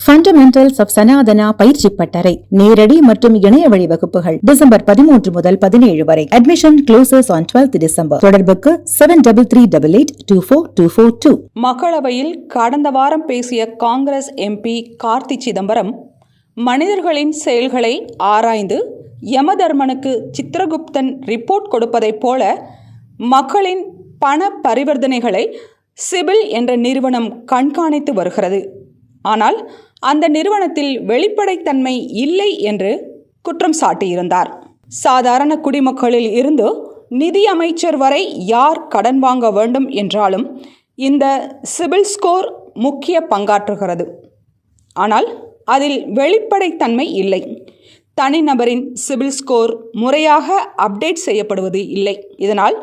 Fundamentals of Sanatana பயிற்சி பட்டறை நேரடி மற்றும் இணைய வழி வகுப்புகள் டிசம்பர் 13 முதல் 17 வரை. Admission closes on 12th December. தொடர்புக்கு 7338242242. மக்களவையில் கடந்த வாரம் பேசிய காங்கிரஸ் எம்பி கார்த்தி சிதம்பரம் மனிதர்களின் செயல்களை ஆராய்ந்து யமதர்மனுக்கு சித்திரகுப்தன் ரிப்போர்ட் கொடுப்பதைப் போல மக்களின் பண பரிவர்த்தனைகளை சிபில் என்ற நிறுவனம் கண்காணித்து வருகிறது. ஆனால் அந்த நிறுவனத்தில் வெளிப்படைத்தன்மை இல்லை என்று குற்றம் சாட்டியிருந்தார். சாதாரண குடிமக்களில் இருந்து நிதி அமைச்சர் வரை யார் கடன் வாங்க வேண்டும் என்றாலும் இந்த சிபில் ஸ்கோர் முக்கிய பங்காற்றுகிறது. ஆனால் அதில் வெளிப்படைத்தன்மை இல்லை. தனிநபரின் சிபில் ஸ்கோர் முறையாக அப்டேட் செய்யப்படுவது இல்லை. இதனால்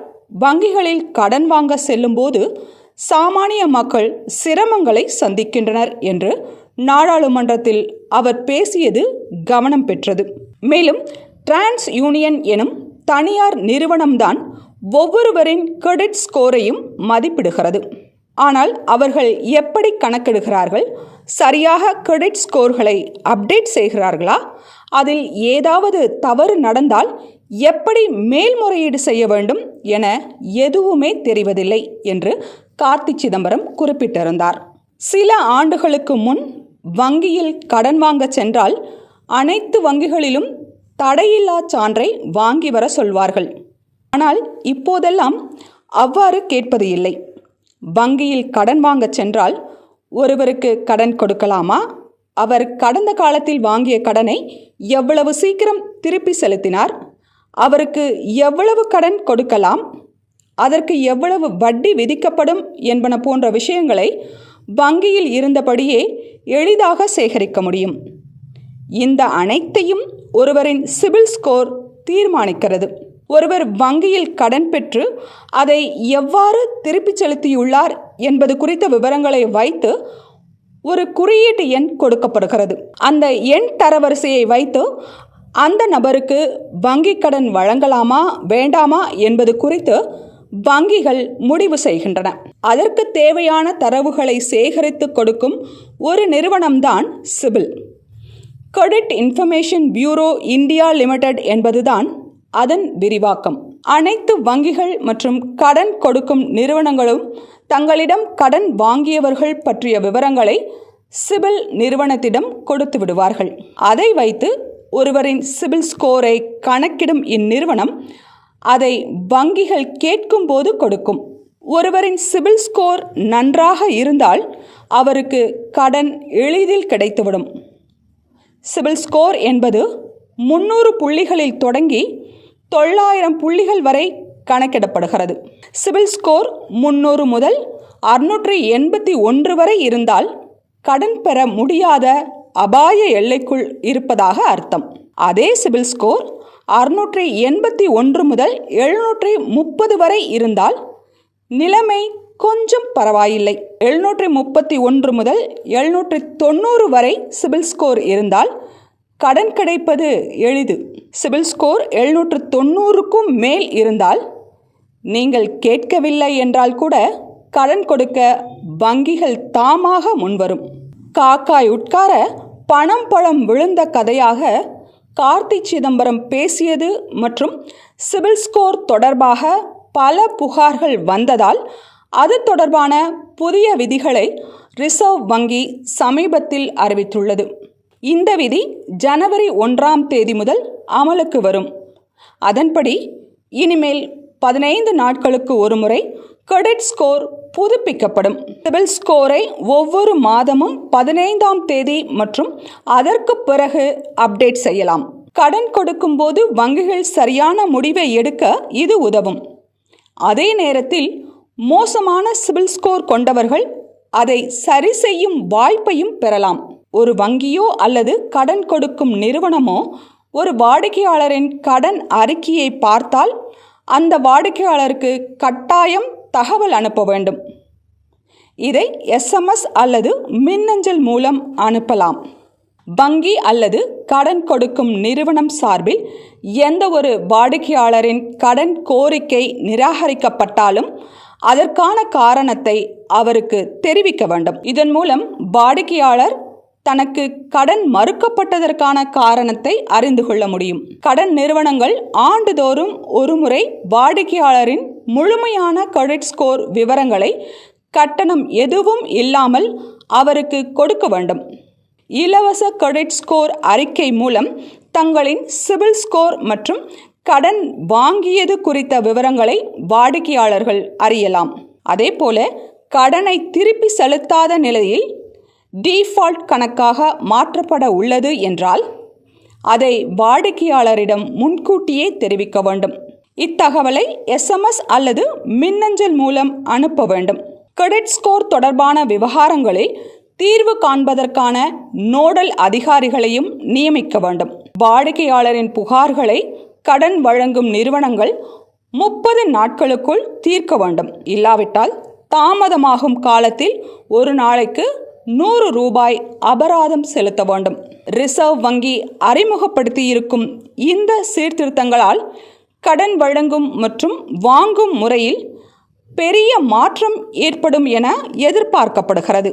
வங்கிகளில் கடன் வாங்க செல்லும்போது சாமானிய மக்கள் சிரமங்களை சந்திக்கின்றனர் என்று நாடாளுமன்றத்தில் அவர் பேசியது கவனம் பெற்றது. மேலும் டிரான்ஸ் யூனியன் எனும் தனியார் நிறுவனம்தான் ஒவ்வொருவரின் கிரெடிட் ஸ்கோரையும் மதிப்பிடுகிறது. ஆனால் அவர்கள் எப்படி கணக்கெடுக்கிறார்கள்? சரியாக கிரெடிட் ஸ்கோர்களை அப்டேட் செய்கிறார்களா? அதில் ஏதாவது தவறு நடந்தால் எப்படி மேல்முறையீடு செய்ய வேண்டும் என எதுவுமே தெரிவதில்லை என்று கார்த்தி சிதம்பரம் குறிப்பிட்டிருந்தார். சில ஆண்டுகளுக்கு முன் வங்கியில் கடன் வாங்க சென்றால் அனைத்து வங்கிகளிலும் தடையில்லா சான்றை வாங்கி வர சொல்வார்கள். ஆனால் இப்போதெல்லாம் அவ்வாறு கேட்பது இல்லை. வங்கியில் கடன் வாங்க சென்றால் ஒருவருக்கு கடன் கொடுக்கலாமா? அவர் கடந்த காலத்தில் வாங்கிய கடனை எவ்வளவு சீக்கிரம் திருப்பி செலுத்தினார்? அவருக்கு எவ்வளவு கடன் கொடுக்கலாம்? அதற்கு எவ்வளவு வட்டி விதிக்கப்படும் என்பன போன்ற விஷயங்களை வங்கியில் இருந்தபடியே எளிதாக சேகரிக்க முடியும். இந்த அனைத்தையும் ஒருவரின் சிபில் ஸ்கோர் தீர்மானிக்கிறது. ஒருவர் வங்கியில் கடன் பெற்று அதை எவ்வாறு திருப்பி செலுத்தியுள்ளார் என்பது குறித்த விவரங்களை வைத்து ஒரு குறியீட்டு எண் கொடுக்கப்படுகிறது. அந்த எண் தரவரிசையை வைத்து அந்த நபருக்கு வங்கி கடன் வழங்கலாமா வேண்டாமா என்பது குறித்து வங்கிகள் முடிவு செய்கின்றன. அதற்கு தேவையான தரவுகளை சேகரித்து கொடுக்கும் ஒரு நிறுவனம்தான் CIBIL. Credit information bureau India limited என்பதுதான் அதன் விரிவாக்கம். அனைத்து வங்கிகள் மற்றும் கடன் கொடுக்கும் நிறுவனங்களும் தங்களிடம் கடன் வாங்கியவர்கள் பற்றிய விவரங்களை சிபில் நிறுவனத்திடம் கொடுத்து விடுவார்கள். அதை வைத்து ஒருவரின் சிபில் ஸ்கோரை கணக்கிடும் இந்நிறுவனம் அதை வங்கிகள் கேட்கும் போது கொடுக்கும். ஒருவரின் சிபில் ஸ்கோர் நன்றாக இருந்தால் அவருக்கு கடன் எளிதில் கிடைத்துவிடும். சிபில் ஸ்கோர் என்பது 300 புள்ளிகளில் தொடங்கி 900 புள்ளிகள் வரை கணக்கிடப்படுகிறது. சிபில் ஸ்கோர் 300 முதல் 681 வரை இருந்தால் கடன் பெற முடியாத அபாய எல்லைக்குள் இருப்பதாக அர்த்தம். அதே சிபில் ஸ்கோர் 681 முதல் 730 வரை இருந்தால் நிலைமை கொஞ்சம் பரவாயில்லை. 731 முதல் 790 வரை சிபில் ஸ்கோர் இருந்தால் கடன் கிடைப்பது எளிது. சிபில் ஸ்கோர் 790க்கும் மேல் இருந்தால் நீங்கள் கேட்கவில்லை என்றால் கூட கடன் கொடுக்க வங்கிகள் தாமாக முன்வரும். காக்காய் உட்கார பணம் பழம் விழுந்த கதையாக கார்த்தி சிதம்பரம் பேசியது மற்றும் சிபில் ஸ்கோர் தொடர்பாக பல புகார்கள் வந்ததால் அது தொடர்பான புதிய விதிகளை ரிசர்வ் வங்கி சமீபத்தில் அறிவித்துள்ளது. இந்த விதி ஜனவரி 1ஆம் தேதி முதல் அமலுக்கு வரும். அதன்படி இனிமேல் 15 நாட்களுக்கு ஒரு முறை கிரெடிட் ஸ்கோர் புதுப்பிக்கப்படும். சிபில் ஸ்கோரை ஒவ்வொரு மாதமும் 15ஆம் தேதி மற்றும் அதற்கு பிறகு அப்டேட் செய்யலாம். கடன் கொடுக்கும் போது வங்கிகள் சரியான முடிவை எடுக்க இது உதவும். அதே நேரத்தில் மோசமான சிபில் ஸ்கோர் கொண்டவர்கள் அதை சரி செய்யும் வாய்ப்பையும் பெறலாம். ஒரு வங்கியோ அல்லது கடன் கொடுக்கும் நிறுவனமோ ஒரு வாடிக்கையாளரின் கடன் அறிக்கையை பார்த்தால் அந்த வாடிக்கையாளருக்கு கட்டாயம் தகவல் அனுப்ப வேண்டும். இதை SMS அல்லது மின்னஞ்சல் மூலம் அனுப்பலாம். வங்கி அல்லது கடன் கொடுக்கும் நிறுவனம் சார்பில் எந்த ஒரு வாடிக்கையாளரின் கடன் கோரிக்கை நிராகரிக்கப்பட்டாலும் அதற்கான காரணத்தை அவருக்கு தெரிவிக்க வேண்டும். இதன் மூலம் வாடிக்கையாளர் தனக்கு கடன் மறுக்கப்பட்டதற்கான காரணத்தை அறிந்து கொள்ள முடியும். கடன் நிறுவனங்கள் ஆண்டுதோறும் ஒருமுறை வாடிக்கையாளரின் முழுமையான கிரெடிட் ஸ்கோர் விவரங்களை கட்டணம் எதுவும் இல்லாமல் அவருக்கு கொடுக்க வேண்டும். இலவச கிரெடிட் ஸ்கோர் அறிக்கை மூலம் தங்களின் சிபில் ஸ்கோர் மற்றும் கடன் வாங்கியது குறித்த விவரங்களை வாடிக்கையாளர்கள் அறியலாம். அதேபோல கடனை திருப்பி செலுத்தாத நிலையில் டீஃபால்ட் கணக்காக மாற்றப்பட உள்ளது என்றால் அதை வாடிக்கையாளரிடம் முன்கூட்டியே தெரிவிக்க வேண்டும். இத்தகவலை SMS அல்லது மின்னஞ்சல் மூலம் அனுப்ப வேண்டும். கிரெடிட் ஸ்கோர் தொடர்பான விவகாரங்களில் தீர்வு காண்பதற்கான நோடல் அதிகாரிகளையும் நியமிக்க வேண்டும். வாடிக்கையாளரின் புகார்களை கடன் வழங்கும் நிறுவனங்கள் 30 நாட்களுக்குள் தீர்க்க வேண்டும். இல்லாவிட்டால் தாமதமாகும் காலத்தில் ஒரு நாளைக்கு 100 ரூபாய் அபராதம் செலுத்த வேண்டும். ரிசர்வ் வங்கி அறிமுகப்படுத்தியிருக்கும் இந்த சீர்திருத்தங்களால் கடன் வழங்கும் மற்றும் வாங்கும் முறையில் பெரிய மாற்றம் ஏற்படும் என எதிர்பார்க்கப்படுகிறது.